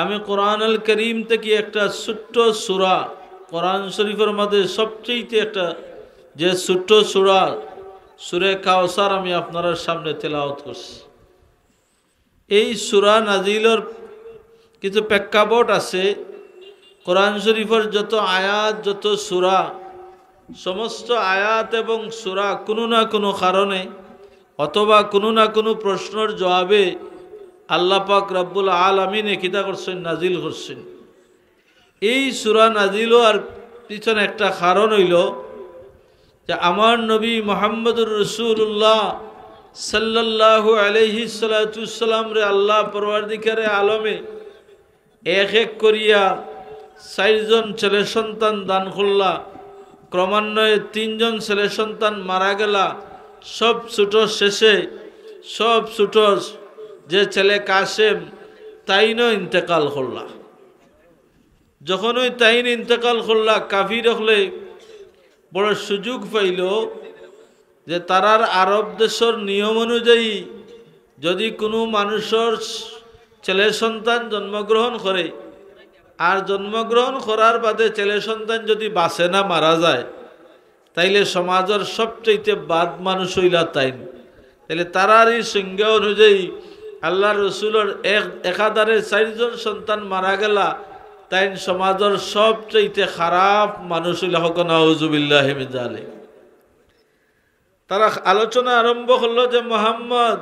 আমি কোরআন আল করিম থেকে একটা ছোট্ট সূরা, কোরআন শরীফের মধ্যে সবচেয়ে একটা যে ছোট্ট সূরা, সূরা কাউসার আমি আপনার সামনে তেলাওয়াত করছি। এই সূরা নাজিলের কিছু প্রেক্ষাপট আছে। কোরআন শরীফের যত আয়াত, যত সূরা, সমস্ত আয়াত এবং সূরা কোনো না কোনো কারণে অথবা কোনো না কোনো প্রশ্নের জবাবে আল্লাহ পাক রব্বুল আলামিন কিতা করছেন, নাজিল করছেন। এই সূরা নাজিল আর পিছনে একটা কারণ হইল যে আমার নবী মুহাম্মদুর রাসূলুল্লাহ সাল্লাল্লাহু আলাইহি সাল্লাম রে আল্লাহ পরওয়ারদিগারে আলমে এক এক করিয়া 4 জন ছেলে সন্তান দান করলা। ক্রমান্বয়ে 3 জন ছেলে সন্তান মারা গেলা। সব ছোট শেষে সব ছোট যে ছেলে কাসেম তাইনও ইন্তেকাল করলা। যখন ওই তাইন ইন্তেকাল করলা, কাফির হলে বড় সুযোগ পাইল যে তারার আরব দেশের নিয়ম অনুযায়ী যদি কোনো মানুষের ছেলে সন্তান জন্মগ্রহণ করে আর জন্মগ্রহণ করার বাদে ছেলে সন্তান যদি বাঁচে না, মারা যায়, তাইলে সমাজের সবচেয়ে বাদ মানুষ হইলা তাইন। তাইলে তারার এই সংজ্ঞা অনুযায়ী আল্লাহ রসুলের একাধারে 4 জন সন্তান মারা গেলা, তাইন সমাজের সবচেয়ে খারাপ মানুষ হইলা। হক নাউজুবিল্লাহি মিন যালিক। তারা আলোচনা আরম্ভ করলো যে মুহাম্মদ,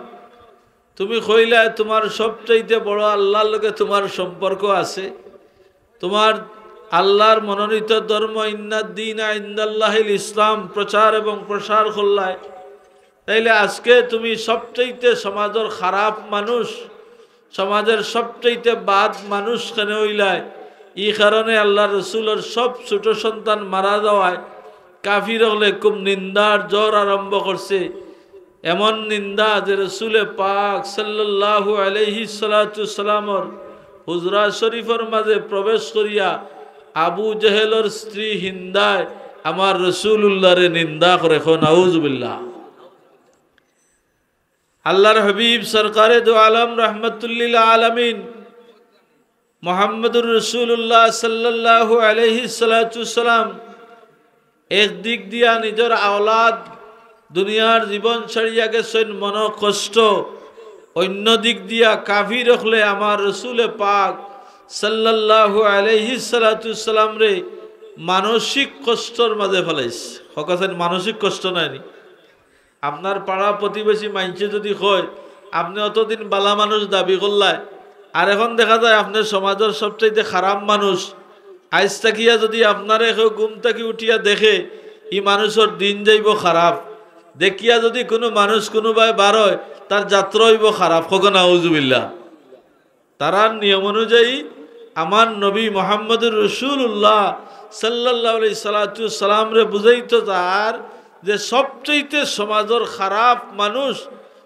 তুমি কইলা তোমার সবচেয়ে বড় আল্লাহর লগে তোমার সম্পর্ক আছে, তোমার আল্লাহর মনোনীত ধর্ম ইন্নাদ-দীনা ইনদাল্লাহিল ইসলাম প্রচার এবং প্রসার করলায়, তাইলে আজকে তুমি সবচেয়ে সমাজের খারাপ মানুষ, সমাজের সবচেয়ে বাদ মানুষ কেন হইলায়? এই কারণে আল্লাহ রসুলের সব ছোট সন্তান মারা যাওয়ায় কাফির হলে খুব নিন্দার জ্বর আরম্ভ করছে। এমন নিন্দা যে রসুলে পাক সাল্লাল্লাহু আলাইহি সাল্লামের হুজরা শরীফের মাঝে প্রবেশ করিয়া আবু জেহেলের স্ত্রী হিন্দায় আমার রসুলুল্লাহরে নিন্দা করে। নাউজুবিল্লাহ। আল্লাহর হাবিব সরকারে দো আলম রহমতুল্লিল আলমিন মুহাম্মদুর রাসূলুল্লাহ সাল্লাল্লাহু আলাইহি সাল্লাম একদিক দিয়া নিজের আওলাদ দুনিয়ার জীবন ছাড়িয়া গেছেন মন কষ্ট, অন্য দিক দিয়া কাফির হলে আমার রসুলে পাক সাল্লাল্লাহু আলাইহি সাল্লাম রে মানসিক কষ্টর মাঝে ফেলাইছে। হকাছেন মানসিক কষ্ট নাইনি। আপনার পাড়া প্রতিবেশী মাইনছে যদি কয় আপনি অতদিন বালা মানুষ দাবি করলায়, আর এখন দেখা যায় আপনার সমাজের সবচাইতে খারাপ মানুষ, আইজ তাকিয়া যদি আপনারে ঘুম থাকি উঠিয়া দেখে ই মানুষের দিন যাইব খারাপ, দেখিয়া যদি কোনো মানুষ কোনোবাই বার হয় তার যাত্রা হইব খারাপ। হোক নাউজুবিল্লাহ। তারার নিয়ম অনুযায়ী আমার নবী মুহাম্মদুর রাসূলুল্লাহ সাল্লাল্লাহু আলাইহি সাল্লাম রে বুঝাইতো তার যে সবচেয়ে সমাজের খারাপ মানুষ,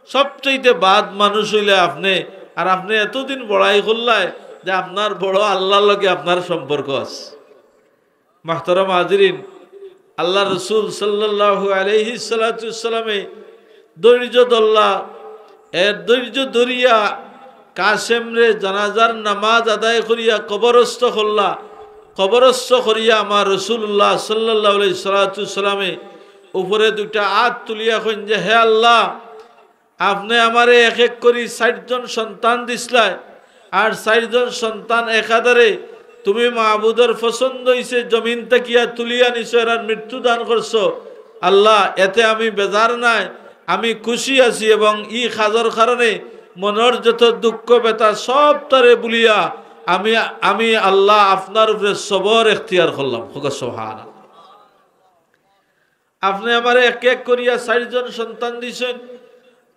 সবচেয়ে বাদ মানুষ হইলে আপনি, আর আপনি এতদিন বড়াই করলায় যে আপনার বড় আল্লাহর লগে আপনার সম্পর্ক আছে। মুহতারাম হাজিরিন, আল্লাহ রসুল সাল্লাল্লাহু আলাইহি সাল্লামে ধৈর্য ধরলা, এর ধৈর্য ধরিয়া কাসেম রে জানাজার নামাজ আদায় করিয়া কবরস্থ করলা। কবরস্থ করিয়া আমার রসুল্লাহ সাল্লাল্লাহু আলাইহি সাল্লামে উপরে 2টা হাত তুলিয়া কইন যে হে আল্লাহ, আপনি আমারে এক এক করি 4 জন সন্তান দিসলাই, আর 4 জন সন্তান একাধারে তুমি মাহবুদের পছন্দ হইছে জমিন তাকিয়া তুলিয়া নিছো, আর মৃত্যু দান করছো। আল্লাহ, এতে আমি বেজার নাই, আমি খুশি আছি, এবং ই খাজর কারণে মনের যত দুঃখ ব্যথা সব তারে বলিয়া আমি আল্লাহ আপনার উপরে সবর এখতিয়ার করলাম। সুবহানাল্লাহ। আপনি আমার এক এক করিয়া 4 জন সন্তান দিছেন,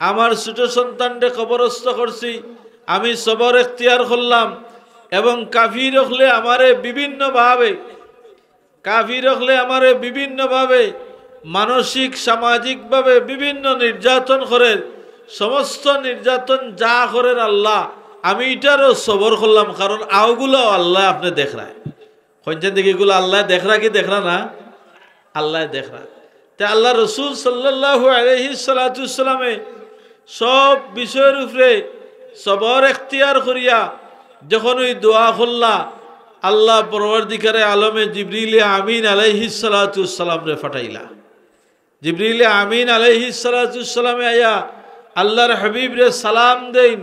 আমার ছোট সন্তানকে কবরস্থ করছি, আমি সবর এখতিয়ার করলাম। এবং কাফির হলে আমারে বিভিন্নভাবে মানসিক সামাজিকভাবে বিভিন্ন নির্যাতন করে, সমস্ত নির্যাতন যা করেন আল্লাহ আমি এটারও সবর করলাম, কারণ আওগুলো আল্লাহ আপনি দেখরায়। কইছেন দেখি এগুলো আল্লাহ দেখরা কি দেখরা না? আল্লাহ দেখরা। তে আল্লাহ রসুল সাল্লাল্লাহু আলাইহি সাল্লামে সব বিষয়ের উপরে সবর এখতিয়ার করিয়া যখন ওই দোয়া করলা আল্লাহ পরওয়ারদিগারে আলমে জিবরিল আমিন আলাইহিস সালাতুস সালাম রে ফাটাইলা। জিবরিল আমিন আলাইহিস সালাতুস সালামে আয়া আল্লাহর হাবিব রে সালাম দেন।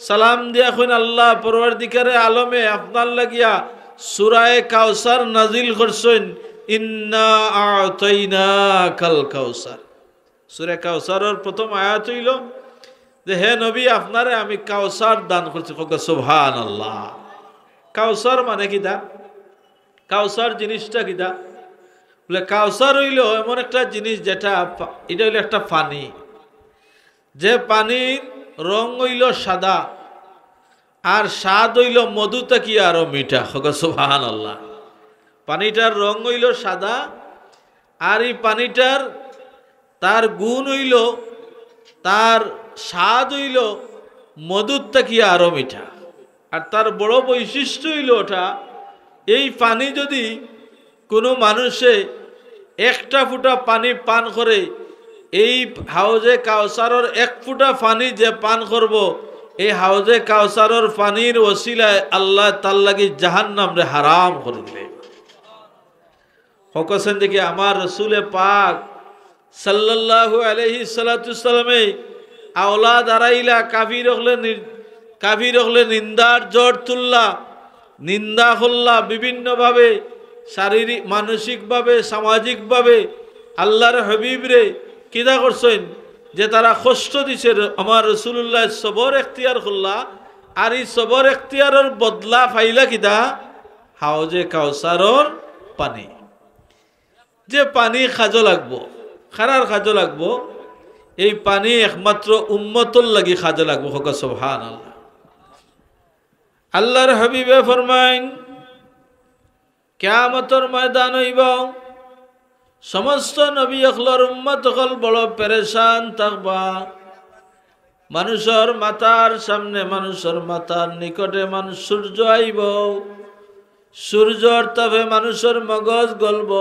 সালাম দিয়া কইন আল্লাহ পরওয়ারদিগারে আলমে আপনার লাগিয়া সূরা কাউসার নাজিল করছেন, ইন্না আ'তাইনাকাল কাউসার। সূরা কাউসারের প্রথম আয়াত হইল যে হে নবী আপনারে আমি কাউসার দান করছি। সুবহানাল্লাহ। কাউসার মানে কিটা? কাউসার জিনিসটা কিটা? বলে কাউসার হইল এমন একটা জিনিস যেটা এটা হইল একটা পানি, যে পানির রং হইল সাদা আর স্বাদ হইল মধু থাকি আরো মিঠা। সুবহানাল্লাহ। পানিটার রং হইল সাদা আর এই পানিটার তার গুণ হইল, তার স্বাদ হইল মধুর থাকি আরো মিঠা। আর তার বড় বৈশিষ্ট্য হইল ওটা, এই পানি যদি কোনো মানুষে একটা ফুটা পানি পান করে, এই হাউজে কাউসারের এক ফুটা পানি যে পান করব, এই হাউজে কাউসারের পানির ওসিলায় আল্লাহ তার লাগি জাহান্নাম রে হারাম করে দিলে। হকসেন দেখি আমার রসুলে পাক সাল্লাল্লাহু আলাইহি সাল্লামে আওলাদ আরাইলা কাফির হলে নিন্দার জ্বর তুললা, নিন্দা হল্লা বিভিন্নভাবে, শারীরিক মানসিকভাবে সামাজিকভাবে আল্লাহর হাবিব রে কিদা করছেন যে তারা কষ্ট দিছে। আমার রসুল্লাহ সবর এখতিয়ার করলা আর এই সবর এখতিয়ারের বদলা পাইলা কিদা? হাউজে কাউসারর পানি। যে পানি খাজো লাগবো, খারার খাজো লাগবো, এই পানি একমাত্র উম্মতর লাগি খাজো লাগবো। হোক সুবহানাল্লাহ। আল্লাহর হাবিবে ফরমাইন কিয়ামতের ময়দান হইব, সমস্ত নবী অখলর উম্মত হল বড় পেরেশান থাকবা। মানুষের মাথার সামনে, মানুষের মাথার নিকটে মানুষ সূর্য আইব, সূর্যর তাপে মানুষের মগজ গলব,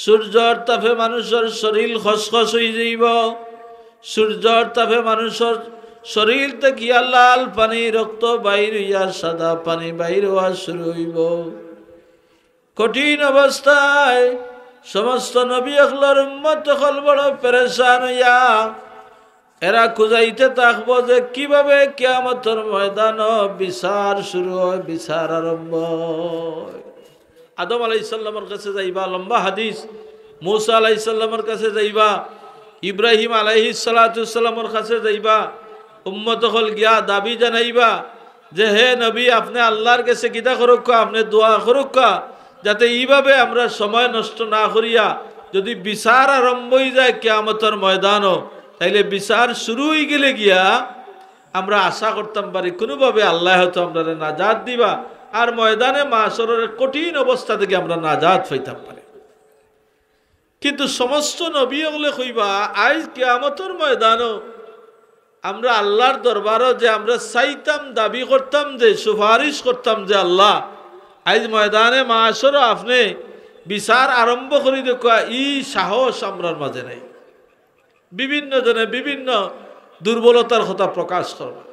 সূর্যর তাপে মানুষের শরীর খসখস হয়ে যাইব, সূর্যর তাপে মানুষের শরীর থেকে লাল পানি রক্ত বাইর হইয়া সাদা পানি বাইর হওয়া শুরু হইব। কঠিন অবস্থায় সমস্ত নবী অখলর উম্মত হল বড় পেরেশান হইয়া এরা খুঁজাইতে থাকবো যে কিভাবে কিয়ামতের ময়দান বিচার শুরু হয়, বিচার আরম্ভ হয়। আদম আলাইহিস সালামের কাছে যাইবা, লম্বা হাদিস। মূসা আলাইহিস সালামের কাছে যাইবা, ইব্রাহিম আলাইহিস সালামের কাছে যাইবা, উম্মত হল গিয়া দাবি জানাইবা যে হে নবী আপনি আল্লাহর কাছে কিতা করুকা, আপনি দোয়া করুকা যাতে এইভাবে আমরা সময় নষ্ট না করিয়া যদি বিচার আরম্ভ হয়ে যায় কিয়ামতের ময়দানও, তাইলে বিচার শুরু হয়ে গেলে গিয়া আমরা আশা করতাম পারি কোনোভাবে আল্লাহ হয়তো আমরা নাজাত দিবা আর ময়দানে মাশরের কঠিন অবস্থা থেকে আমরা নাজাত পাইতাম পারি। কিন্তু সমস্ত নবী ওগুলো কইবা আজ কিয়ামতের ময়দানও আমরা আল্লাহর দরবারও যে আমরা চাইতাম, দাবি করতাম, যে সুপারিশ করতাম যে আল্লাহ আজ ময়দানে মাশর আপনি বিচার আরম্ভ করে দেখা, ই সাহস আমরার মাঝে নাই। বিভিন্ন জনে বিভিন্ন দুর্বলতার কথা প্রকাশ করবে।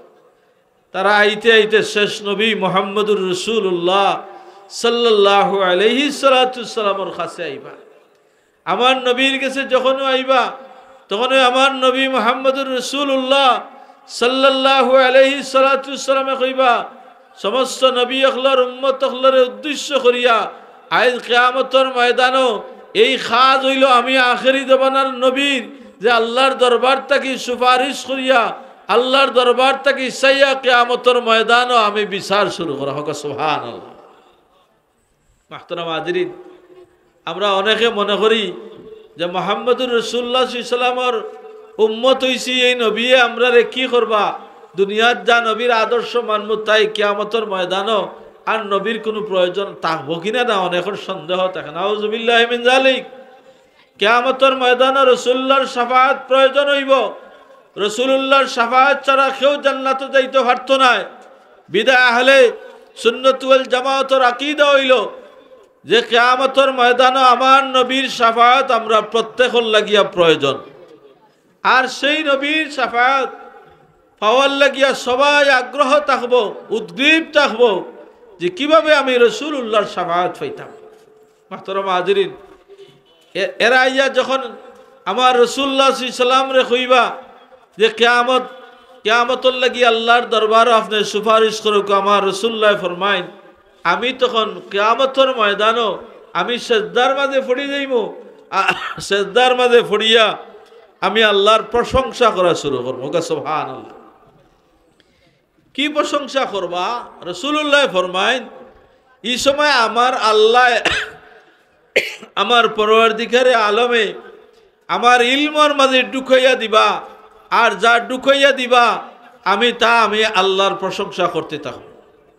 তারা আইতে আইতে শেষ নবী মুহাম্মদুর রাসূলুল্লাহ সাল্লাল্লাহু আলাইহি সাল্লামের কাছে আইবা। আমার নবীর কাছে যখন আইবা তখন আমার নবী মুহাম্মদুর রাসূলুল্লাহ সাল্লাল্লাহু আলাইহি সাল্লামে কইবা সমস্ত নবী অখলর উম্মত অখলর উদ্দেশ্য করিয়া আজ কিয়ামতের ময়দানও এই খাজ হইল আমি আখেরি জমানার নবীর যে আল্লাহর দরবার থেকে সুপারিশ করিয়া আল্লাহর দরবার থেকে সাইয়া কিয়ামতের ময়দানও আমি বিচার শুরু করা। হোক সুবহানাল্লাহ। মাহতারাম হাজিরিন, আমরা অনেকে মনে করি যে মুহাম্মদুর রাসূলুল্লাহ সাল্লাল্লাহু আলাইহি ওয়াসাল্লামের উম্মত হইছি, এই নবী আমরা রে কি করবা, দুনিয়ার যা নবীর আদর্শ মানব তাই কিয়ামতের ময়দানও আর নবীর কোনো প্রয়োজন থাকবো কিনা না অনেকের সন্দেহ থাকে। নাউযুবিল্লাহি মিন যালিক। কিয়ামতের ময়দানে রাসূলুল্লাহর শাফাআত প্রয়োজন হইব। রাসূলুল্লাহর শাফাআত ছাড়া কেউ জান্নাতে যাইতে পারতো না। বিদায় আহলে সুন্নাত ওয়াল জামাতের আকীদা হইল যে কিয়ামতের ময়দানে আমার নবীর শাফাআত আমরা প্রত্যেকের লাগিয়া প্রয়োজন। আর সেই নবীর শাফাআত পাওয়ার লাগিয়া সবাই আগ্রহ থাকবো, উদ্গ্রীব থাকবো যে কিভাবে আমি রাসূলুল্লাহর শাফাআত পাইতাম। মুহতারাম হাজিরিন, এরা ইয়া যখন আমার রাসূলুল্লাহ সাল্লাল্লাহু আলাইহি ওয়াসাল্লাম রে কইবা যে কিয়ামতর লাগি আল্লাহর দরবারে আপনি সুপারিশ করুক, আমার রাসূলুল্লাহ ফরমাইন আমি তখন কিয়ামতর ময়দানও আমি সিজদার মাঝে পড়ি যাইমু, সিজদার মাঝে পড়িয়া আমি আল্লাহর প্রশংসা করা শুরু করবো। সুবহানাল্লাহ। কি প্রশংসা করবা? রাসূলুল্লাহ ফরমাইন এই সময় আমার আল্লাহ আমার পরওয়ারদিগারে আলমে আমার ইলমর মাঝে ঢুকাইয়া দিবা, আর যা ঢুকাইয়া দিবা আমি আল্লাহর প্রশংসা করতে থাকব।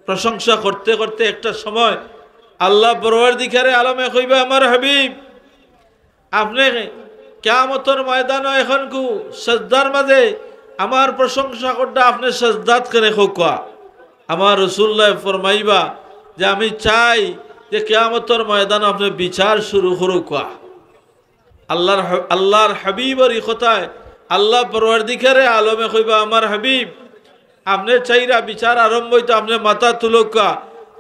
প্রশংসা করতে করতে একটা সময় আল্লাহ পরওয়ারদিগারে আলমে কইবা আমার হাবিব আপনি কিয়ামতের ময়দানে এখন কু সিজদার মাঝে আমার প্রশংসা করতে আপনি সিজদাত করে খোকা। আমার রাসূলুল্লাহ ফরমাইবা যে আমি চাই যে কিয়ামতের ময়দানে আপনি বিচার শুরু করুক। আল্লাহর হাবিবের এই কথায় আল্লাহ পরওয়ারদিগারে আলমে কইবা আমার হাবিব আপনি চাইরা বিচার আরম্ভ হইতো, আপনি মাথা তুলকা,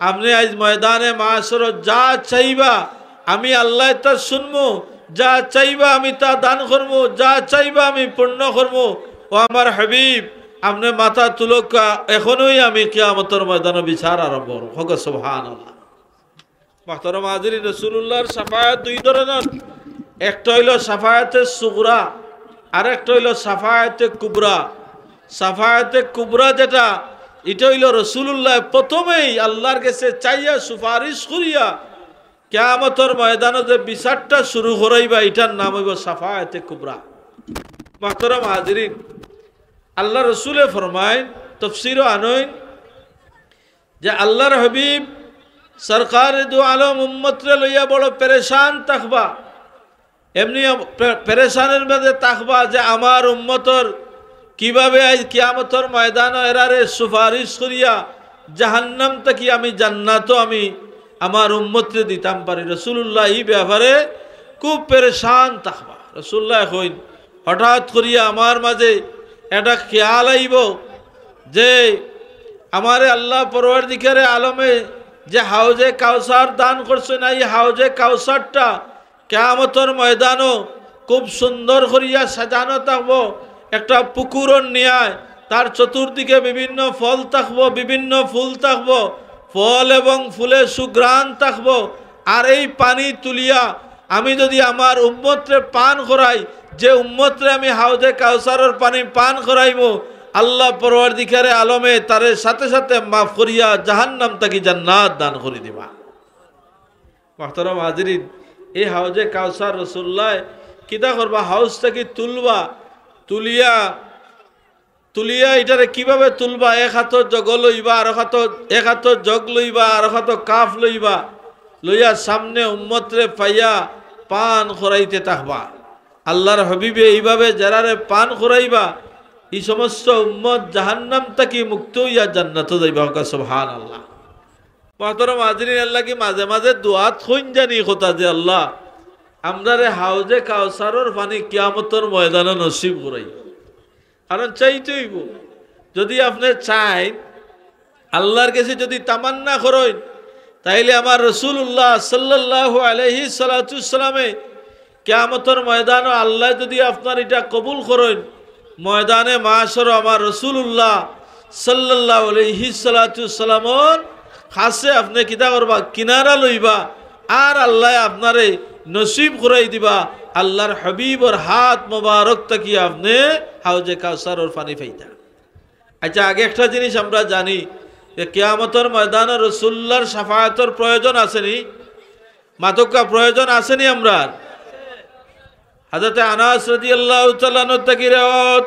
আপনি আজ ময়দানে মাশর যা চাইবা আমি আল্লাহ তা শুনবো, যা চাইবা আমি তা দান করবো, যা চাইবা আমি পূর্ণ করবো। ও আমার হাবিব আপনি মাথা তুলকা, এখনই আমি কিয়ামতের ময়দানে বিচার আরম্ভ করব। সুবহানাল্লাহ। মুহতারাম হাজিরিন, রাসূলুল্লাহর শাফায়াত দুই ধরনের, একটা হইল শাফায়াতে সুগরা আর একটা হইল শাফায়াতে কুবরা। শাফায়াতে কুবরা যেটা, এটা হইল রাসূলুল্লাহ প্রথমেই আল্লাহর কাছে চাইয়া সুপারিশ করিয়া কিয়ামতের ময়দানে যে বিচারটা শুরু করাইবা, এটার নাম হইব শাফায়াতে কুবরা। মুহতারাম হাজিরিন, আল্লাহ রাসূলে ফরমায় তাফসীরে আনইন যে আল্লাহর হাবিব সরকার দু আলম উম্মতরে লইয়া বড় পেরেশান থাকবা, এমনি পেরেশানের মধ্যে থাকবা যে আমার উম্মতর কিভাবে আজ কিয়ামতের ময়দানে এরারে সুপারিশ করিয়া জাহান্নাম থেকে আমি জান্নাতও আমি আমার উম্মতরে দিতাম পারি। রাসূলুল্লাহ এই ব্যাপারে খুব পেরেশান থাকবা। রাসূলুল্লাহ কইন হঠাৎ করিয়া আমার মাঝে এটা খেয়াল আইব যে আমারে আল্লাহ পরওয়ারদিগারে আলমে যে হাউজে কাউসার দান করছে না, এই হাউজে কাউসারটা কিয়ামতের ময়দানও খুব সুন্দর করিয়া সাজানো থাকবো, একটা পুকুরন নিয়ায় তার চতুর্দিকে বিভিন্ন ফল থাকবো, বিভিন্ন ফুল থাকবো, ফল এবং ফুলে সুগ্রাণ থাকবো। আর এই পানি তুলিয়া আমি যদি আমার উম্মতরে পান করাই, যে উম্মতরে আমি হাউজে কাউসারের পানি পান করাইমু, আল্লাহ পরওয়ারদিগারে আলমে তারে সাথে সাথে মাফ করিয়া জাহান্নাম থেকে জান্নাত দান করে দিবা। মুহতারাম হাজিরিন, এই হাউজে কাউসার রাসূলুল্লাহ কিতা করবা, হাউজ থেকে তুলবা, তুলিয়া এটারে কিভাবে তুলবা, এক হাত জগ লইবা, আর এক হাত জগ লইবা, আর এক হাত কাফ লইবা, লইয়া সামনে উম্মতরে পাইয়া পান করাইতে থাকবা। আল্লাহর হাবিবে এইভাবে যারারে পান করাইবা, এই সমস্ত উম্মত জাহান্নাম থেকে মুক্ত হইয়া জান্নাতে যাইবা। সুবহানাল্লাহ। মুহতারাম হাজিরিন, আল্লাহ কি মাঝে মাঝে দুআত হইন জানি কথা যে আল্লাহ আমরারে হাউজে কাউসারের পানি কিয়ামতের ময়দানে নসিব করাই। কারণ চাইতে হইব, যদি আপনি চাই আল্লাহর কাছে যদি তামান্না করেন, তাইলে আমার রাসূলুল্লাহ সাল্লাল্লাহু আলাইহি সাল্লামে কিয়ামতের ময়দানে আল্লাহ যদি আপনার এটা কবুল করেন, ময়দানে মাশর আমার রাসূলুল্লাহ সাল্লাল্লাহু আলাইহি সাল্লামর কাছে আপনি কিতা করবা, কিনারা লইবা, আর আল্লাহ আপনারে নসিব করাই দিবা আল্লাহর হাবিবর হাত মোবারক তাকি আপনি হাউজে কাউসারের পানি পাইতা। আচ্ছা, আগে একটা জিনিস আমরা জানি যে কিয়ামতের ময়দানে রাসূলুল্লাহর শাফায়াতের প্রয়োজন আসেনি, মাতকা প্রয়োজন আসেনি। আমরা হযরতে আনাস রাদিয়াল্লাহু তাআলা আনহু থেকে riwayat,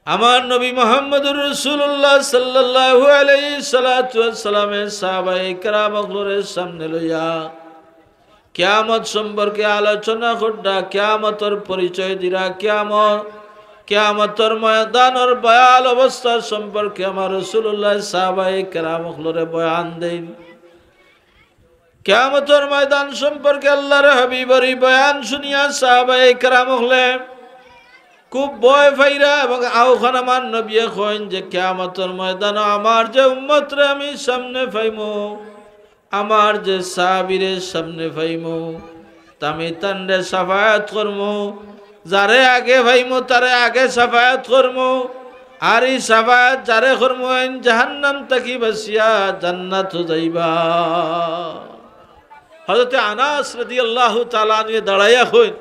আমার নবী মুহাম্মদুর রাসূলুল্লাহ সাল্লাল্লাহু আলাইহি সাল্লামের সাহাবায়ে কেরামগুলোর সামনে লইয়া কিয়ামত সম্পর্কে আলোচনা করডা, কিয়ামতের পরিচয় দিরা, কিয়ামতের ময়দানের ভয়াল অবস্থা সম্পর্কে আমার রাসূলুল্লাহ সাহাবায়ে কেরামগুলোর বয়ান দেন। কিয়ামতের ময়দান সম্পর্কে আল্লাহর হাবিবের বয়ান শুনিয়া সাহাবায়ে কেরামগুলো খুব ভয় পাইরা এবং আওখান আমার নবী কইন যে কিয়ামতের ময়দানে আমার যে উম্মতরে আমি সামনে পাইমু, আমার যে সাহাবীরে সামনে পাইমু, আমি তানরে সাফায়াত করমু, যারে আগে পাইমু তারে আগে সাফায়াত করমু, আর এই সাফায়াত যারে করমু জাহান্নাম তাকি বাসিয়া জান্নাত যাইবা। হযরত আনাস রাদিয়াল্লাহু তাআলা আনহু দাঁড়াইয়া কইন,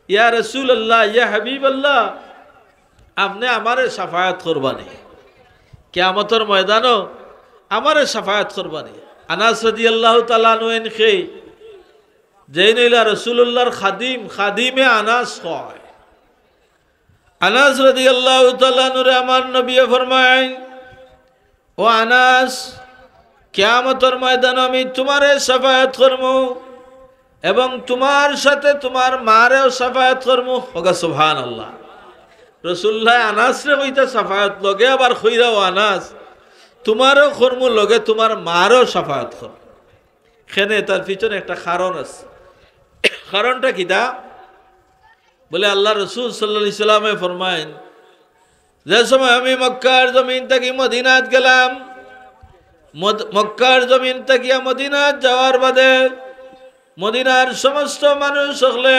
ইয়া রাসূলুল্লাহ, ইয়া হাবিবাল্লাহ, আপনি আমারে সাফায়াত করবানি, কিয়ামতের ময়দানও আমারে সাফায়াত করবানি। আনাস রাদিয়াল্লাহু তাআলা আনহু কে যেই নইলা রাসূলুল্লাহর খাদিম, খাদিমে আনাস কয়। আনাস রাদিয়াল্লাহু তাআলা আনহুরে আমার নবী ফরমায়, ও আনাস, কিয়ামতের ময়দানে আমি তোমারে সাফায়াত করমু এবং তোমার সাথে তোমার মারেও সাফায়াত করমু। ওগা সুবহানাল্লাহ। রাসূলুল্লাহ আনাসরে কইতা সাফায়াত লগে আবার কইরাও আনাস তোমারও করমু লগে তোমার মারও সাফায়াত করমু। এখানে তার পিছনে একটা কারণ আছে। কারণটা কি দা বলে আল্লাহ রাসূল সাল্লাল্লাহু আলাইহি সাল্লামে ফরমায়েন, যে সময় আমি মক্কার জমিন থেকে মদিনাত গেলাম, মক্কার জমিন থেকে মদিনাত যাওয়ার বাদে মদিনার সমস্ত মানুষ হলে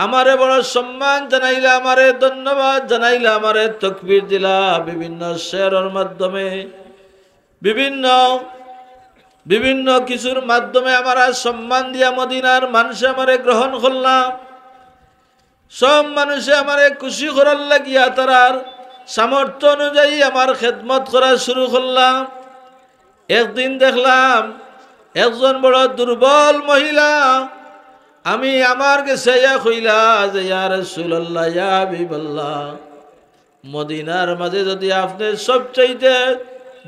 আমারে বড় সম্মান জানাইলা, আমারে ধন্যবাদ জানাইলা, আমারে তাকবীর দিলা, বিভিন্ন শেরের মাধ্যমে বিভিন্ন কিছুর মাধ্যমে আমারা সম্মান দিয়া মদিনার মানুষে আমারে গ্রহণ করলাম। সব মানুষে আমারে খুশি করার লাগিয়া তারার সামর্থ্য অনুযায়ী আমার খেদমত করা শুরু করলাম। একদিন দেখলাম একজন বড় দুর্বল মহিলা আমি আমার কাছে ইয়া কইলা যে ইয়া রাসূলুল্লাহ, ইয়া হাবিবাল্লাহ, মদিনার মাঝে যদি আপনি সবচাইতে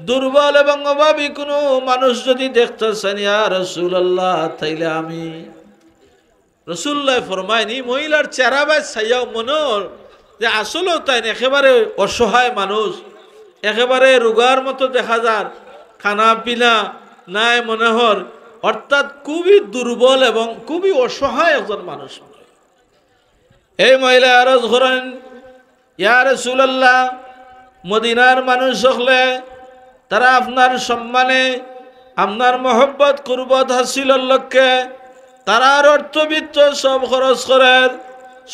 দুর্বল এবং অভাবী কোনো মানুষ যদি দেখতেছেন ইয়া রাসূলুল্লাহ, তাইলে আমি। রাসূলুল্লাহ ফরমায়নি মহিলার চেহারা বাই ছাইয়াও মনোর যে আসলেও তাই একেবারে অসহায় মানুষ, একেবারে রোগার মতো দেখা যায়, খানা পিনা নাই মনে হর, অর্থাৎ খুবই দুর্বল এবং খুবই অসহায় একজন মানুষ। এই মহিলা আরজ করেন, ইয়া রাসূলুল্লাহ, মদিনার মানুষ হলে তারা আপনার সম্মানে আপনার মহব্বত কুরবত হাসিলের লক্ষ্যে তারার অর্থবিত্ত সব খরচ করে,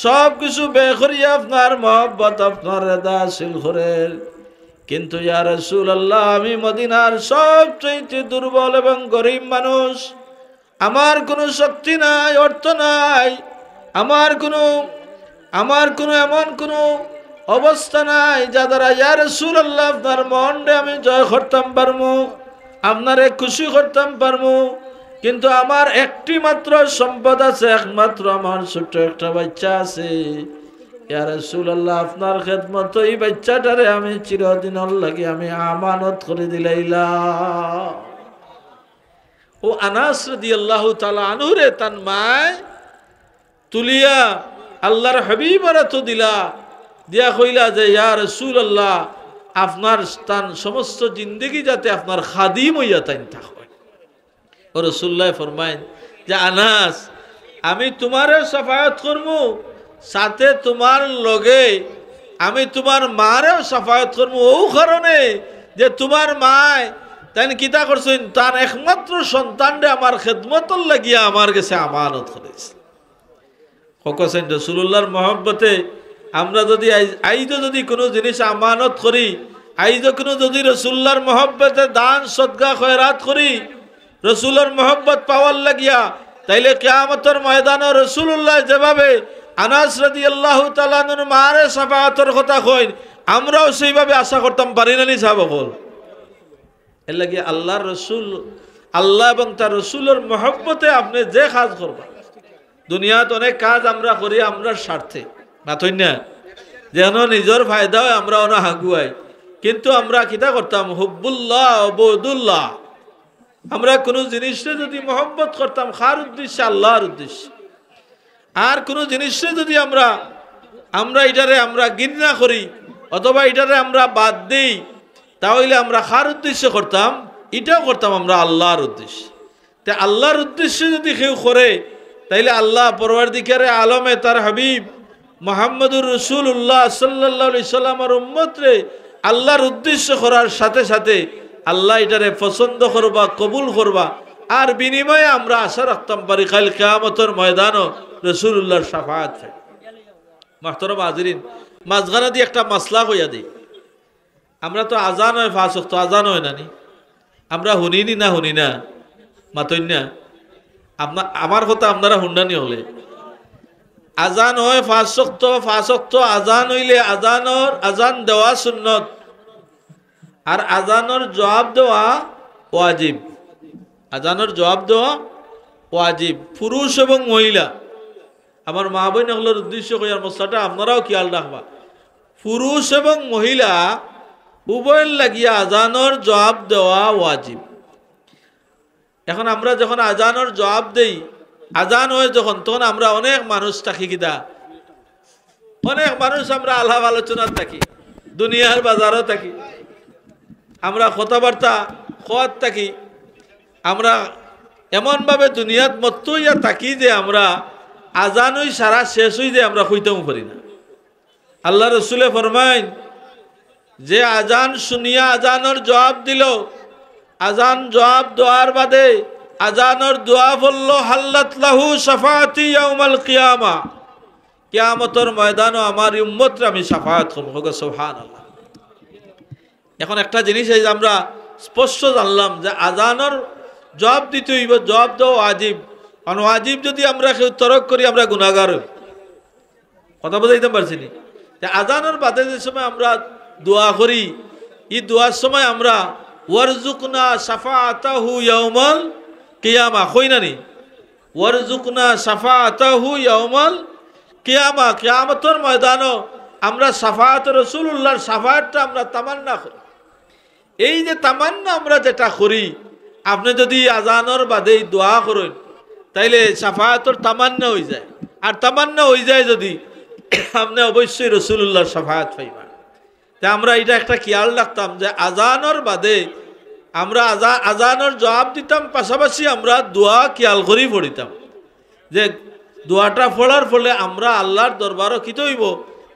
সব কিছু ব্যয় করিয়া আপনার মহব্বত আপনার রেদা হাসিল করে। কিন্তু ইয়া রাসূলুল্লাহ, আমি মদিনার সবচেয়ে দুর্বল এবং গরিব মানুষ, আমার কোনো শক্তি নাই, অর্থ নাই, আমার কোনো এমন কোনো অবস্থা নাই যা দ্বারা ইয়া রাসূলুল্লাহ আপনার মনকে আমি জয় করতাম পারমু, আপনারে খুশি করতাম পারমু। কিন্তু আমার একটি মাত্র সম্পদ আছে, একমাত্র আমার ছোট্ট একটা বাচ্চা আছে। ইয়া রাসূলুল্লাহ, আপনার খেদমত এই বাচ্চাটারে আমি চিরদিনের লাগি আমি আমানত করে দিলাইলাম। ও আনাস রাদিয়াল্লাহু তাআলা আনহুরে তান মায় তুলিয়া আল্লাহর হাবিবরা তো দিয়া কইলা যে ইয়া রাসূলুল্লাহ, আপনার স্থান সমস্ত জিন্দেগি যাতে আপনার খাদিম হইয়া তাইন থাকবে। ও রাসূলুল্লাহ ফরমায়েন যে আনাস, আমি তোমারে সাফায়াত করমু, সাথে তোমার লগে আমি তোমার মারেও সাফায়াত করমু। ও কারণে যে তোমার মায় তাই কিতা করছেন, তার একমাত্র সন্তানরে আমার খেদমতর লাগিয়া আমার কাছে আমানত করেছে। কছেন রাসূলুল্লাহর মহব্বতে আমরা যদি আইজও যদি কোনো জিনিস আমানত করি, আইজও কোনো যদি রাসূলুল্লাহর মহব্বতে দান সদকা খয়রাত করি রাসূলের মহব্বত পাওয়ার লাগিয়া, তাইলে কিয়ামতের ময়দানে রাসূলুল্লাহ যেভাবে আনাস রাদিয়াল্লাহু তাআলা আনহুর মারে সাফায়াতের কথা কইন, আমরাও সেইভাবে আশা করতাম পারি না নি সাহাবাগণ। এর লাগি আল্লাহর রাসূল, আল্লাহ এবং তার রাসূলের মহব্বতে আপনি যে কাজ করবেন, দুনিয়াত অনেক কাজ আমরা করি আমরা স্বার্থে, মাথই না যেন নিজের ফায়দা হয় আমরা অনা হাগুয়াই, কিন্তু আমরা কিতা করতাম হুব্বুল্লাহ ওবুদুল্লাহ, আমরা কোনো জিনিসে যদি মহব্বত করতাম কার উদ্দেশ্যে, আল্লাহর উদ্দেশ্যে। আর কোনো জিনিসে যদি আমরা এটারে আমরা ঘৃণা করি অথবা এটারে আমরা বাদ দিই, তাহলে আমরা কার উদ্দেশ্যে করতাম, এটাও করতাম আমরা আল্লাহর উদ্দেশ্যে। তা আল্লাহর উদ্দেশ্যে যদি কেউ করে, তাইলে আল্লাহ পরওয়ারদিগারে আলমে তার হাবিব মুহাম্মদুর রাসূলুল্লাহ সাল্লাল্লাহু আলাইহি সাল্লামের উম্মত রে আল্লাহর উদ্দেশ্য করার সাথে সাথে আল্লাহ এটারে পছন্দ করবা, কবুল করবা, আর বিনিময়ে আমরা আশা রাখতাম পারি কাল কিয়ামতের ময়দানও রাসূলুল্লাহর শাফাআত পাই। মুহতারাম হাজিরিন, মাঝখানে দিয়ে একটা মাসলা হইয়া দিই। আমরা তো আজান হয় 5 ওয়াক্ত, আজান হয় না নি? আমরা শুনিনি না শুনি না মাতই না? আমার কথা আপনারা শুনডানি হলে আজান হয় 5 ওয়াক্ত, 5 ওয়াক্ত আজান হইলে আজান দেওয়া সুন্নত, আর আজানের জবাব দেওয়া ওয়াজিব। আজানের জবাব দেওয়া ওয়াজিব, পুরুষ এবং মহিলা। আমার মা বোন হলোর উদ্দেশ্য কইয়ার মশলাটা আপনারাও খেয়াল রাখবা, পুরুষ এবং মহিলা উভয়ের লাগিয়া আজানের জবাব দেওয়া ওয়াজিব। এখন আমরা যখন আজানের জবাব দেই, আজান হয় যখন, তখন আমরা অনেক মানুষ থাকি, কিতা অনেক মানুষ আমরা আলাপ আলোচনার থাকি, দুনিয়ার বাজারও থাকি, আমরা কথাবার্তা খোয়াত থাকি, আমরা এমনভাবে দুনিয়াত মত্ত হইয়া থাকি যে আমরা আজান হই সারা শেষ হই যে আমরা কইতেও পারি না। আল্লাহ রসুলে ফরমাইন যে আজান শুনিয়া আজানের জবাব দিল, আজান জবাব দেওয়ার বাদে আজানের দোয়া বলল, হাল্লাত লাহু শাফাআতি ইয়াউমাল কিয়ামা, কিয়ামতের ময়দানে আমার উম্মতরে আমি শাফাআত করব। সুবহানাল্লাহ। এখন একটা জিনিস এই যে আমরা স্পষ্ট জানলাম যে আজানের জবাব দিতে হইব, জবাব দেওয়া ওয়াজিব। অনওয়াজিব যদি আমরা কেউ তরক করি আমরা গুনাহগার হই। কথা বুঝাইতে পারছি নি? আজানের বাদে যে সময় আমরা দোয়া করি, এই দোয়ার সময় আমরা ওয়ারজুকনা শাফাআতাহু ইয়াউমাল কিয়ামা কই না নি? ওয়ারজুকনা শাফাআতাহু ইয়াউমাল কিয়ামা, কিয়ামতের ময়দানও আমরা শাফাআত রাসূলুল্লাহর শাফাআতটা আমরা তামান্না করি। এই যে তামান্না আমরা যেটা করি, আপনি যদি আজানের বাদে দোয়া করেন তাইলে শাফাআতের তামান্না হয়ে যায়, আর তামান্না হয়ে যায় যদি আপনি অবশ্যই রাসূলুল্লাহর শাফাআত পাইবেন। তা আমরা এটা একটা খেয়াল রাখতাম যে আজানের বাদে আমরা আজানের জবাব দিতাম, পাশাপাশি আমরা দোয়া খেয়াল করেই পড়িতাম যে দোয়াটা পড়ার ফলে আমরা আল্লাহর দরবারও কি হইব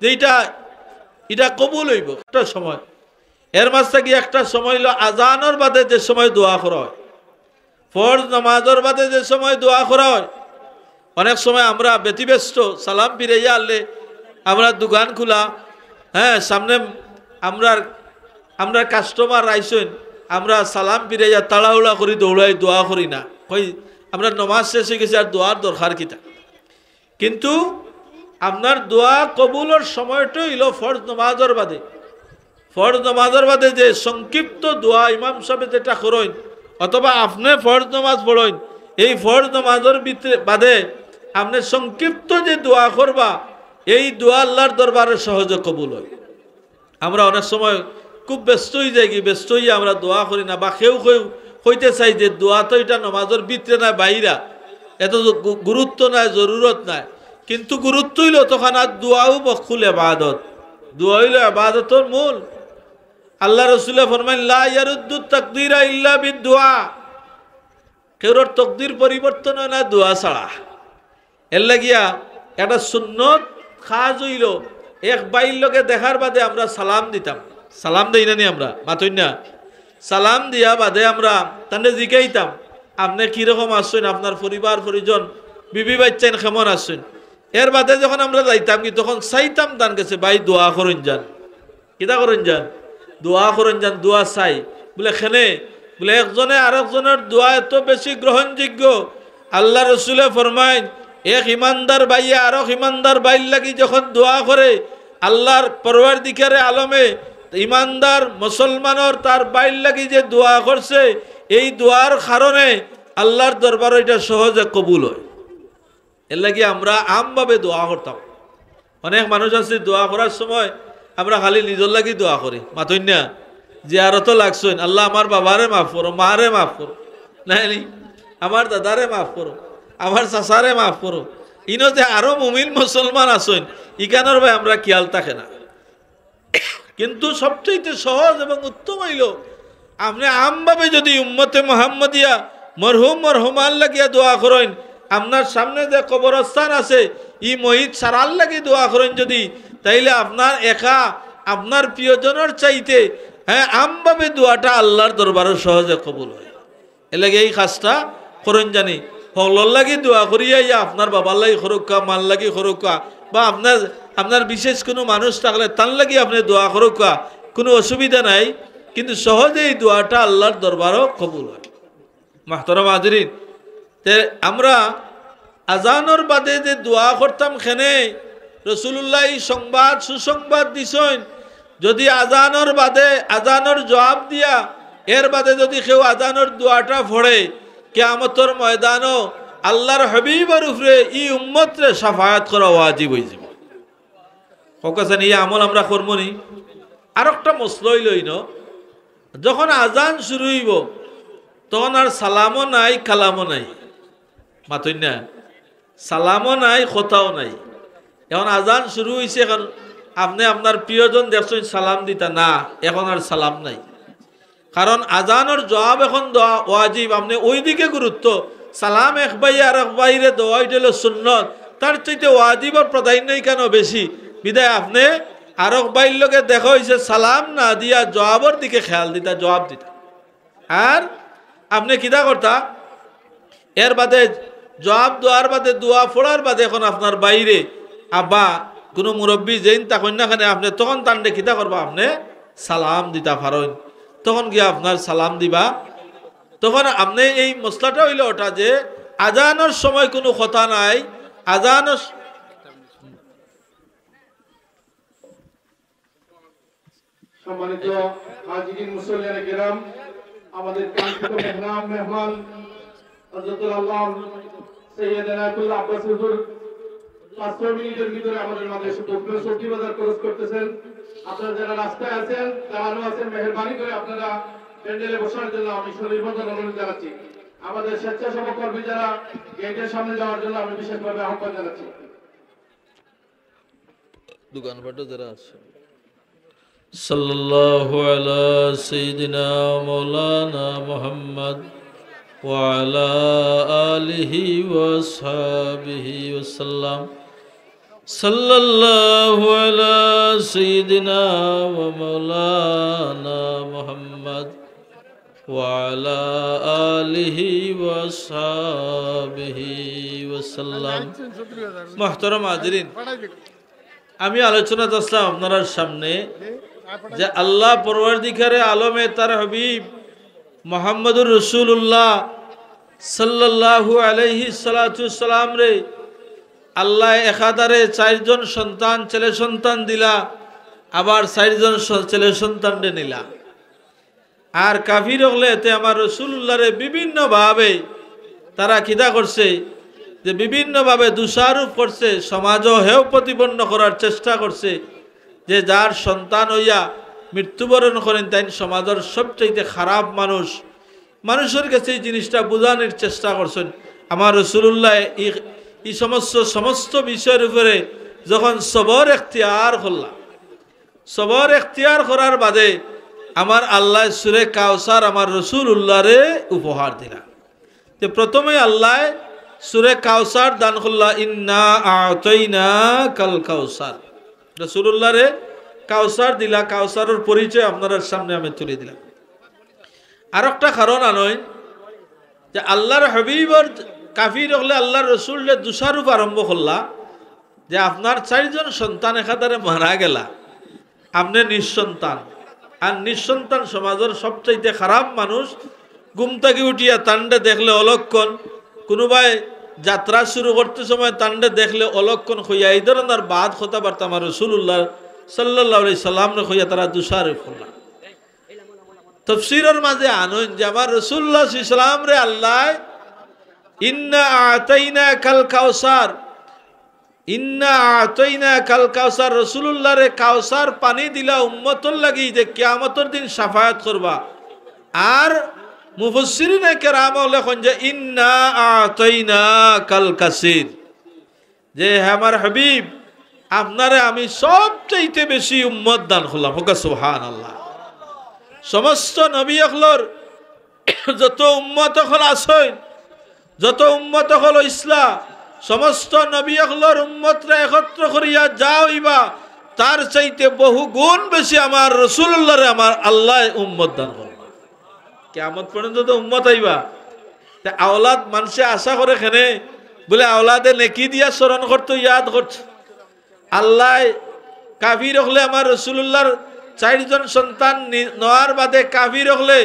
যে এটা কবুল হইব একটা সময়। এর মাঝ থেকে একটা সময় হলো আজানের বাদে যে সময় দোয়া করা হয়, ফরজ নামাজের বাদে যে সময় দোয়া করা হয়। অনেক সময় আমরা ব্যতিব্যস্ত, সালাম ফিরাইয়া আনলে আমরা দোকান খোলা, হ্যাঁ সামনে আমরা কাস্টমার আইসেন, আমরা সালাম ফিরাইয়া তাড়াহুড়া করি, দৌড়াই দোয়া করি না, কই আমরা নমাজ শেষ হয়ে গেছে আর দোয়ার দরকার কিতা। কিন্তু আপনার দোয়া কবুলের সময়টা হইল ফরজ নামাজের বাদে। ফরজ নামাজের বাদে যে সংক্ষিপ্ত দোয়া ইমাম সাহেব যেটা করেন, অথবা আপনি ফরজ নামাজ পড়েন, এই ফরজ নামাজের ভিতরে বাদে আপনি সংক্ষিপ্ত যে দোয়া করবা, এই দোয়া আল্লাহর দরবারে সহজে কবুল হয়। আমরা অনেক সময় খুব ব্যস্ত হয়ে যাই, ব্যস্ত হয়ে আমরা দোয়া করি না, বা কেউ হইতে চাই যে দোয়া তো এটা নামাজের ভিতরে না বাইরা, এত গুরুত্ব নাই, জরুরত নাই। কিন্তু গুরুত্ব হইল তখন আর দোয়াও মকবুল ইবাদত, দোয়া হইল ইবাদতের মূল। আল্লাহ রাসূল ফরমাইন লা ইয়ারুদ্দু তাকদীরা ইল্লা বিদুআ, কেউর তকদির পরিবর্তন হয় না দোয়া ছাড়া। এর লাগিয়া একটা সুন্নত খাজ হইল, এক বাইর লোকে দেখার বাদে আমরা সালাম দিতাম। সালাম দেই না নি আমরা মাতই না? সালাম দিয়া বাদে আমরা তাহলে জিজ্ঞাইতাম আপনি কীরকম আসছেন, আপনার পরিবার পরিজন বিবি বাচ্চান কেমন আসছেন। এর বাদে যখন আমরা যাইতাম কি তখন চাইতাম তার কাছে, ভাই দোয়া করেন যান, কিতা করেন যান, দোয়া করেন যান, দোয়া চাই বলে খেনে বলে একজনে আরেকজনের দোয়া এত বেশি গ্রহণযোগ্য। আল্লাহ রসুলে ফরমাইন এক ইমানদার ভাইয়া আরেক ইমানদার ভাইর লাগি যখন দোয়া করে, আল্লাহর পরওয়ারদিগারে আলমে ইমানদার মুসলমানের তার ভাইর লাগি যে দোয়া করছে, এই দোয়ার কারণে আল্লাহর দরবারে এটা সহজে কবুল হয়। এর লাগি আমরা আমভাবে দোয়া করতাম। অনেক মানুষ আছে দোয়া করার সময় আমরা খালি নিজের লাগি দোয়া করি, মাতই না? জিয়ারতও লাগছেন, আল্লাহ আমার বাবারে মাফ করো, মারে মাফ করো, নাই আমার দাদারে মাফ করো, আমার চাচারে মাফ করো। ইনো যে আরো মুমিন মুসলমান আছেন, ইকানোর ভাই আমরা খেয়াল থাকে না। কিন্তু সবচেয়ে সহজ এবং উত্তম হইল আপনি আমভাবে যদি উম্মতে মুহাম্মদিয়া মরহুম মরহুমান লাগিয়া দোয়া করেন, আপনার সামনে যে কবরস্থান আছে ই মহিত সারার লাগে দোয়া করেন যদি, তাইলে আপনার একা আপনার প্রিয়জনের চাইতে আমভাবে দোয়াটা আল্লাহর দরবারে সহজে কবুল হয়। এলাগে এই কাজটা করেন জানি, হলর লাগি দোয়া করিয়া আপনার বাবার লাগি খরক্কা, মাল লাগি খরক্কা, বা আপনার বিশেষ কোনো মানুষ থাকলে তার লাগি আপনি দোয়া খরক্কা, কোনো অসুবিধা নাই, কিন্তু সহজে এই দোয়াটা আল্লাহর দরবারও কবুল হয়। মাহতারাম হাজরিন, তে আমরা আজানোর বাদে যে দোয়া করতাম খেনে রসুল্লাহ সংবাদ সুসংবাদ দিছেন, যদি আজানোর বাদে আজানোর জবাব দিয়া এর বাদে যদি কেউ আজানোর দোয়াটা পড়ে, কিয়ামতের ময়দানও আল্লাহর হাবিবের উপরে ই উম্মতরে শাফায়াত করা ওয়াজিব হয়ে যাবে। ককাছেন এই আমল আমরা করবো নি। আর একটা মসলই লইন, যখন আজান শুরু হইব তখন আর সালামও নাই কালামও নাই, মাতই না, সালামও নাই কথাও নাই। এখন আজান শুরু হয়েছে, এখন আপনি আপনার প্রিয়জন দেখছেন সালাম দিতা না, এখন আর সালাম নাই, কারণ আজানোর জবাব এখন দেওয়া ওয়াজিব। আপনি ওই দিকে গুরুত্ব, সালাম এক ভাই আর এক বাইরে দেওয়া এটা হলো সুন্নত, তার চাইতে ওয়াজিবর প্রাধান্যই কেন বেশি, বিদায় আপনি আর এক ভাইয়ের লোকে দেখা হয়েছে সালাম না দিয়া জবাবর দিকে খেয়াল দিতা, জবাব দিতা। আর আপনি কিতা করতা, এর বাদে জবাব দেওয়ার বাদে দোয়া ফোড়ার বাদে এখন আপনার বাইরে আব্বা কোনো মুরব্বী যেইন তা কন্যাখানে আপনি তখন তান্ডে কিতা করবা, আপনি সালাম দিতা পারেন, তখন গিয়া আপনার সালাম দিবা। তখন আপনি এই মশলাটা হইল ওটা যে আজানোর সময় কোনো কথা নাই, আজানোর সম্মানিত হাজিরিন মুসল্লিয়ানে কিরাম, আমাদের কাঙ্ক্ষিত মেহমান হযরতুল আল্লাহ সাইয়্যিদানা কুল্লা আব্বাস হুজুর 5 মিনিটের ভিতরে আমাদের মাঝে এসে পৌঁছবেন, সবজি বাজার খরচ করতেছেন। আপনারা যারা রাস্তায় আছেন, দাঁড়ানো আছেন, মেহেরবানি করে আপনারা প্যান্ডেলে বসার জন্য আমি সনির্বন্ধ অনুরোধ জানাচ্ছি। আমাদের স্বেচ্ছাসেবক কর্মী যারা গেটের সামনে যাওয়ার জন্য আমি বিশেষভাবে আহ্বান জানাচ্ছি। দোকানপাটও যারা আছে, সাল্লাল্লাহু আলা সাইয়্যিদিনা মাওলানা মুহাম্মদ ওয়া আলা আলিহি ওয়া আসহাবিহি ওয়াসাল্লাম। সাল্লাল্লাহু আলা সাইয়্যিদিনা ওয়া মাওলানা মুহাম্মদ ওয়া আলা আলিহি ওয়া আসহাবিহি ওয়াসাল্লাম। মুহতারাম হাজিরিন, আমি আলোচনা করলাম আপনার সামনে যে আল্লাহ পরওয়ারদিগারে আলমে তার হাবিব মুহাম্মদুর রাসূলুল্লাহ সাল্লাল্লাহু আলাইহি সাল্লাতু সাল্লাম রে আল্লাহ একাধারে 4 জন সন্তান ছেলে সন্তান দিলা, আবার 4 জন ছেলে সন্তান নিলা। আর কাফির হলে এতে আমার রাসূলুল্লাহ রে বিভিন্নভাবে তারা কিদা করছে, যে বিভিন্নভাবে দোষারোপ করছে, সমাজও হেয় প্রতিপন্ন করার চেষ্টা করছে, যে যার সন্তান হইয়া মৃত্যুবরণ করেন তাই সমাজের সবচেয়ে খারাপ মানুষ। মানুষের কাছে এই জিনিসটা বোঝানোর চেষ্টা করছেন। আমার রাসূলুল্লাহ এই সমস্ত বিষয়ের উপরে যখন সবর এখতিয়ার করলাম, সবর এখতিয়ার করার বাদে আমার আল্লাহ সূরা কাউসার আমার রাসূলুল্লাহরে উপহার দিলা। তো প্রথমে আল্লাহ সূরা কাউসার দান করলা, ইন্না আ'তাইনাকাল কাউসার, রাসূলুল্লাহরে কাউসার দিলা। কাউসারের পরিচয় আপনাদের সামনে আমি তুলে দিলাম। আর একটা কারণ আনয় যে আল্লাহর হাবিবর কাফির হলে আল্লাহর রাসূলরে দোষারোপ আরম্ভ করলা, যে আপনার 4 জন সন্তান একাধারে মারা গেলা, আপনি নিঃসন্তান। আর নিঃসন্তান সমাজের সবচাইতে খারাপ মানুষ। ঘুম থেকে উঠিয়া তান্ডে দেখলে অলক্ষণ, কোনোবাই যাত্রা শুরু করতে সময় তান্ডে দেখলে অলক্ষণ হইয়া এই ধরনের বাদ কথাবার্তা আমার রাসূলুল্লাহ সাল্লাল্লাহু আলাইহি সাল্লাম হইয়া তারা দোষারোপ করলা। তাফসীরের মাঝে আনন যে আমার রাসূলুল্লাহ সাল্লাল্লাহু আলাইহি সাল্লাম রে আল্লাহ ইন্না আ'তাইনাকাল কাউসার, ইন্না আ'তাইনাকাল কাউসার, রাসূলুল্লাহ রে কাউসার পানি দিলা উম্মতর লাগি যে কিয়ামতের দিন শাফায়াত করবা। আর মুফাসসিরিনে কেরাম লেখেন যে ইন্না আ'তাইনাকাল কাসির, যে আমার হাবিব আপনারে আমি সবচাইতে বেশি উম্মত দান করলাম। হোক সুবহানাল্লাহ। সমস্ত নবী হলর যত উম্মত হল আসেন, যত উম্মত হল ইসলাম, সমস্ত নবী হলর উম্মতরা একত্র করিয়া যাওইবা তার চাইতে বহু গুণ বেশি আমার রাসূলুল্লাহরে আমার আল্লাহ উম্মত দান করবা। কিয়ামত পর্যন্ত তো উম্মত আইবা। তা আওলাদ মানুষে আশা করে কেনে বলে আওলাদে নেকি দিয়া স্মরণ করতো, ইয়াদ করতো। আল্লাহ কাফির হলে আমার রাসূলুল্লাহর 4 জন সন্তান নেওয়ার বাদে কাফির হলে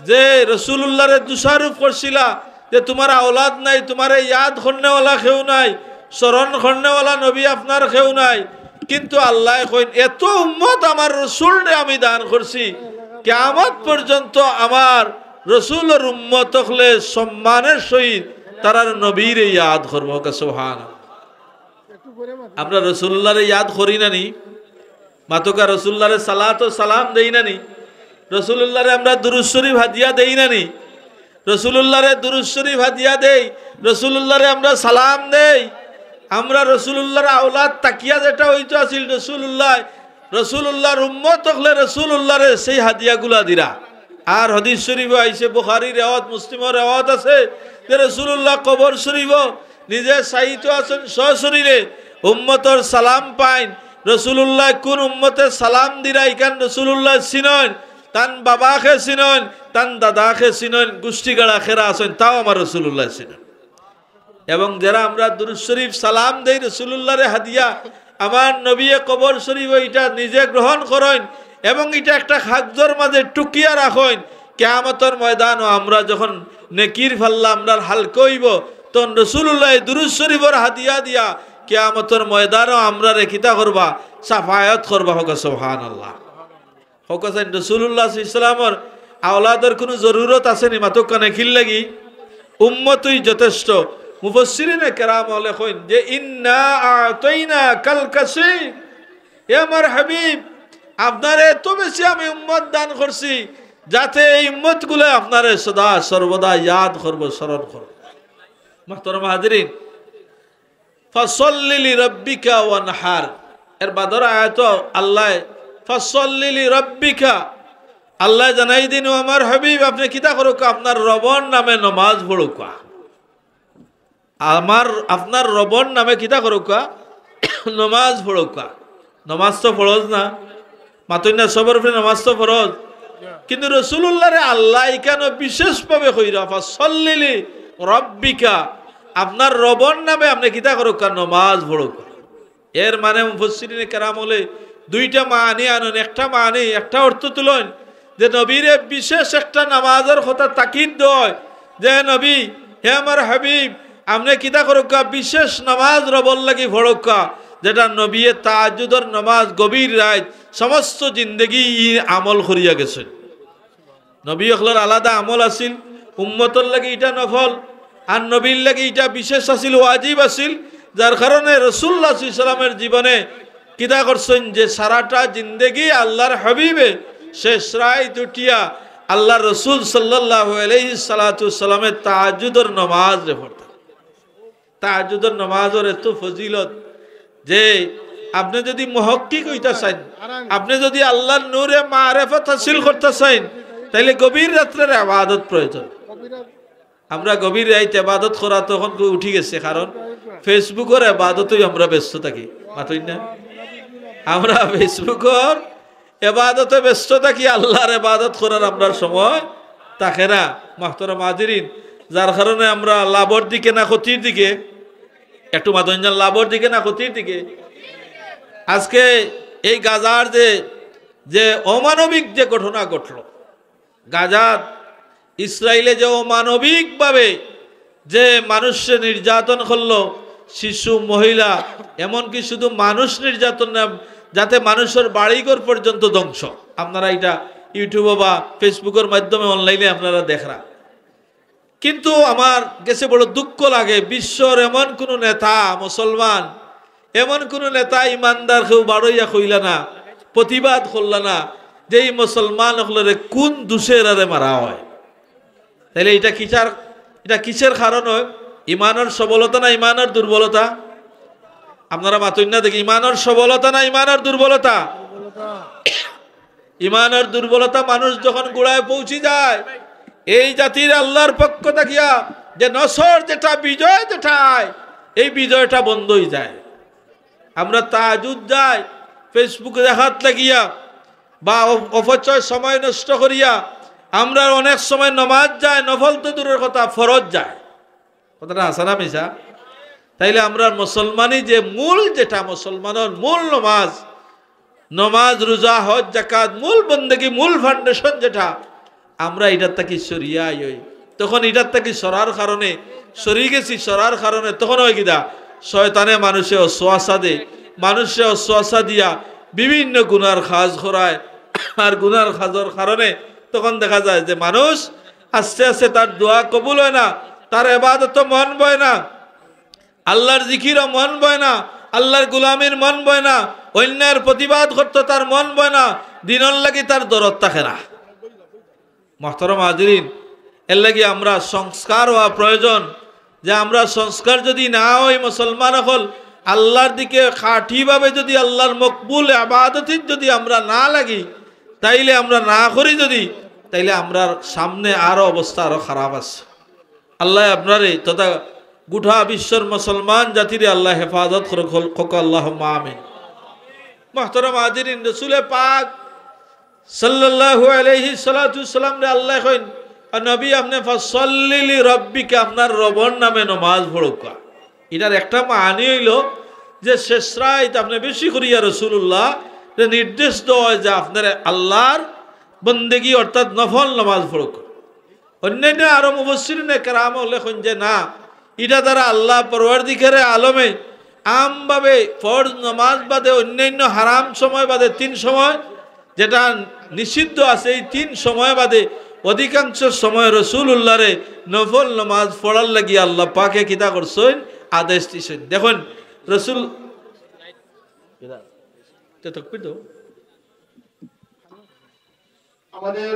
যে রাসূলুল্লাহরে দোষারোপ করছিলা যে তোমার আওলাদ নাই, তোমারে ইয়াদ করনেওয়ালা কেউ নাই, স্মরণ করনেওয়ালা নবী আপনার কেউ নাই, কিন্তু আল্লাহ কইন এত উম্মত আমার রাসূলরে আমি দান করছি, কিয়ামত পর্যন্ত আমার রাসূলের উম্মত হলে সম্মানের সহিত তারার নবীরে ইয়াদ করব। সুবহানাল্লাহ। আমরা রাসূলুল্লাহরে ইয়াদ করি না নি? মাতকা রাসূলুল্লাহরে সালাত ও সালাম দেই না নি? রাসূলুল্লাহরে আমরা দুরূদ শরীফ হাদিয়া দেই না নি? রাসূলুল্লাহরে দুরূদ শরীফ হাদিয়া দেই, রাসূলুল্লাহরে আমরা সালাম দেই। আমরা রাসূলুল্লাহর আওলাদ তাকিয়া যেটা হইতো আছিল রাসূলুল্লাহর উম্মত হলে রাসূলুল্লাহরে সেই হাদিয়াগুলা দিরা। আর হাদিস শরীফে আইছে, বুখারীর রিওয়ায়াত, মুসলিমের রিওয়ায়াত আছে যে রাসূলুল্লাহ কবর শরীফ নিজে সাহিত্য আছেন সশরীরে, উম্মতর সালাম পাইন। রাসূলুল্লাহ কোন উম্মতে সালাম দিরা ইকান রাসূলুল্লাহ চিনন, তান বাবাকে চিনন, তান দাদাকে চিনন, গোষ্ঠীগাড়া খেরা আছেন তাও আমার রাসূলুল্লাহ চিনন। এবং যারা আমরা দুরূদ শরীফ সালাম দেই রাসূলুল্লাহরে হাদিয়া, আমার নবী কবর শরীফ এটা নিজে গ্রহণ করেন এবং এটা একটা খাদ্যর মাঝে টুকিয়া রাখেন। কিয়ামতের ময়দানও আমরা যখন নেকির ফাল্লা আমরা হালকা হইব তখন রাসূলুল্লাহ দুরূদ শরীফের হাদিয়া দিয়া কিয়ামতের ময়দানও আমরা রেখিতা করবা, সাফায়াত করবা। হোক সুবহানাল্লাহ। হোক রাসূলুল্লাহ সাল্লাল্লাহু আলাইহি ওয়াসাল্লামের আওলাদের কোনো জরুরত আছে নি? মাত্র নেকির লাগি উম্মতই যথেষ্ট। মুফাসসিরিনে কেরাম লেখেন যে ইন্না আতাইনা কাল কাসীর, হে আমার হাবিব আপনারে এত বেশি আমি উম্মত দান করছি যাতে এই উম্মতগুলো আপনারে সদা সর্বদা ইয়াদ করব, স্মরণ করব। মুহতারাম হাজিরিন, ফাসাল্লি লিরাব্বিকা ওয়ানহার এর বাদর আয়াত আল্লাহ ফাসাল্লি লিরাব্বিকা, আল্লাহ জানাই দিন আমার হাবিব আপনি কিতা করুক, আপনার রবর নামে নামাজ পড়ুক। আপনার রবর নামে কিতা করুকা, নমাজ পড়ুকা। নমাজ তো ফরজ না, মাতই না সবার উপরে নমাজ তো ফরজ, কিন্তু রাসূলুল্লাহরে আল্লাহ কেন বিশেষভাবে কইরা ফাসাল্লি রাব্বিকা, আপনার রবর নামে আপনি কিতা করুকা, নমাজ পড়ুকা। এর মানে মুফাসসিরিনে কেরাম হলে দুইটা মানি আনেন, একটা মানি একটা অর্থ তুলেন যে নবীরে বিশেষ একটা নামাজের কথা তাকিদ দেয় যে নবী হে আমার হাবিব আপনি কিতা করুকা, বিশেষ নামাজ রবর লাগি ভরকা, যেটা নবী তাহাজ্জুদের নামাজ গভীর রাত সমস্ত জিন্দগি আমল করিয়া গেছেন। নবী হলর আলাদা আমল আছিল, উম্মতর লাগি এটা নফল, আর নবীর লাগি এটা বিশেষ আছিল, ওয়াজিব আছিল। যার কারণে রাসূলুল্লাহ সাল্লাল্লাহু আলাইহি ওয়াসাল্লামের জীবনে কিতা করছেন যে সারাটা জিন্দগি আল্লাহর হাবিবে শেষ রাত উঠিয়া আল্লাহ রসুল সাল্লাল্লাহু আলাইহি সাল্লামের তাহাজ্জুদের নামাজ রে পড়তেন। তাহাজ্জুদের নামাজের এত ফজিলত যে আপনি যদি মুহাক্কিক হইতে চান, আপনি যদি আল্লাহর নূরে মারিফত হাসিল করতে চান, তাইলে গভীর রাত্রের ইবাদত প্রয়োজন। আমরা গভীর রাতে ইবাদত করা তখন উঠি গেছে, কারণ ফেসবুকের ইবাদতই আমরা ব্যস্ত থাকি। মাতই না, আমরা ফেসবুকের ইবাদতে ব্যস্ত থাকি, আল্লাহর ইবাদত করার আমরা সময় থাকে না। মুহতারাম হাজিরিন, যার কারণে আমরা লাভের দিকে না ক্ষতির দিকে, একটু মাতইনা লাভের দিকে না ক্ষতির দিকে। আজকে এই গাজার যে অমানবিক যে ঘটনা ঘটল, গাজার ইসরায়েলে যে অমানবিকভাবে যে মানুষকে নির্যাতন করলো, শিশু মহিলা, এমনকি শুধু মানুষ নির্যাতন না, যাতে মানুষের বাড়িঘর পর্যন্ত ধ্বংস। আপনারা এটা ইউটিউবে বা ফেসবুকের মাধ্যমে অনলাইনে আপনারা দেখরা। কিন্তু আমার কাছে বড় দুঃখ লাগে, বিশ্বর এমন কোনো নেতা, মুসলমান এমন কোনো নেতা ইমানদার কেউ বাড়ইয়া কইলা না, প্রতিবাদ করল না যে এই মুসলমান হলরে কোন দোষের আরে মারা হয়। তাহলে এটা কিসের কারণ হয়? ইমানের সবলতা না ইমানের দুর্বলতা? আপনারা মাতুন না দেখি, ইমানের সবলতা না ইমানের দুর্বলতা? ইমানের দুর্বলতা। মানুষ যখন গোড়ায় পৌঁছে যায়, এই জাতির আল্লাহর পক্ষ থাকিয়া যে নসর যেটা, বিজয় যেটাই, এই বিজয়টা বন্ধ হয়ে যায়। আমরা তাহাজ্জুদ যাই ফেসবুকে দেখাত লাগিয়া বা অপচয় সময় নষ্ট করিয়া আমরা অনেক সময় নমাজ যায়, নফল তো দূরের কথা ফরজ যায়। কথাটা হাসানা মিশা? তাইলে আমরা মুসলমানই যে মূল, যেটা মুসলমানের মূল নমাজ রোজা হজ যাকাত মূল বন্দেগী মূল ফাউন্ডেশন যেটা, আমরা এটার তাকি সরিয়াই হই। তখন এটার তাকি সরার কারণে সরিয়ে গেছি, সরার কারণে তখন হয় কিনা শয়তানে মানুষে অশ্বাসা দে, মানুষে অশ্বাসা দিয়া বিভিন্ন গুনার কাজ করায়। আর গুনার কাজের কারণে তখন দেখা যায় যে মানুষ আস্তে আস্তে তার দোয়া কবুল হয় না, তার ইবাদত মন বয় না, আল্লাহর জিকিরও মন বয় না, আল্লাহর গুলামির মন বয় না, অন্যের প্রতিবাদ করতে তার মন বয় না, দিনের লাগি তার দরদ থাকে না। মুহতারাম হাজিরিন, এর লাগি আমরা সংস্কার হওয়া প্রয়োজন। যে আমরা সংস্কার যদি না হই, মুসলমান হল আল্লাহর দিকে খাঁটিভাবে যদি আল্লাহর মকবুল ইবাদতির যদি আমরা না লাগি, তাইলে আমরা না করি যদি, তাইলে আমরা সামনে আরো অবস্থা আরো খারাপ আছে। আল্লাহ আপনারে তথা গোটা বিশ্বর মুসলমান জাতিরে আল্লাহ হেফাজত করুক, আল্লাহুম্মা আমিন। মুহতারাম হাজিরিন, রাসূল পাক সাল্লাল্লাহু আলাইহি সাল্লাতু সাল্লাম রে আল্লাহ কইন, নবী আপনি ফাসাল্লি লি রাব্বিকা, আপনার রবের নামে নামাজ পড়ুকা। এটার একটা মানে হইল যে শেষ রাত আপনি বেশি করিয়া রাসূলুল্লাহ নির্দেশ দেওয়া যে আপনার আল্লাহর বন্দেগী অর্থাৎ নফল নামাজ পড়ুক। অন্যান্য আরো মুফাসসিরিনে কেরাম লেখেন যে না, এটা দ্বারা আল্লাহ পরওয়ারদিগারে আলমে আমভাবে ফরজ নামাজ বাদে অন্যান্য হারাম সময় বাদে 3 সময় যেটা নিষিদ্ধ আছে, এই 3 সময় বাদে অধিকাংশ সময় রাসূলুল্লাহরে নফল নামাজ পড়ার লাগি আল্লাহ পাকে কিতা করছেন, আদেশ দিয়েছেন। দেখুন রাসূল আমাদের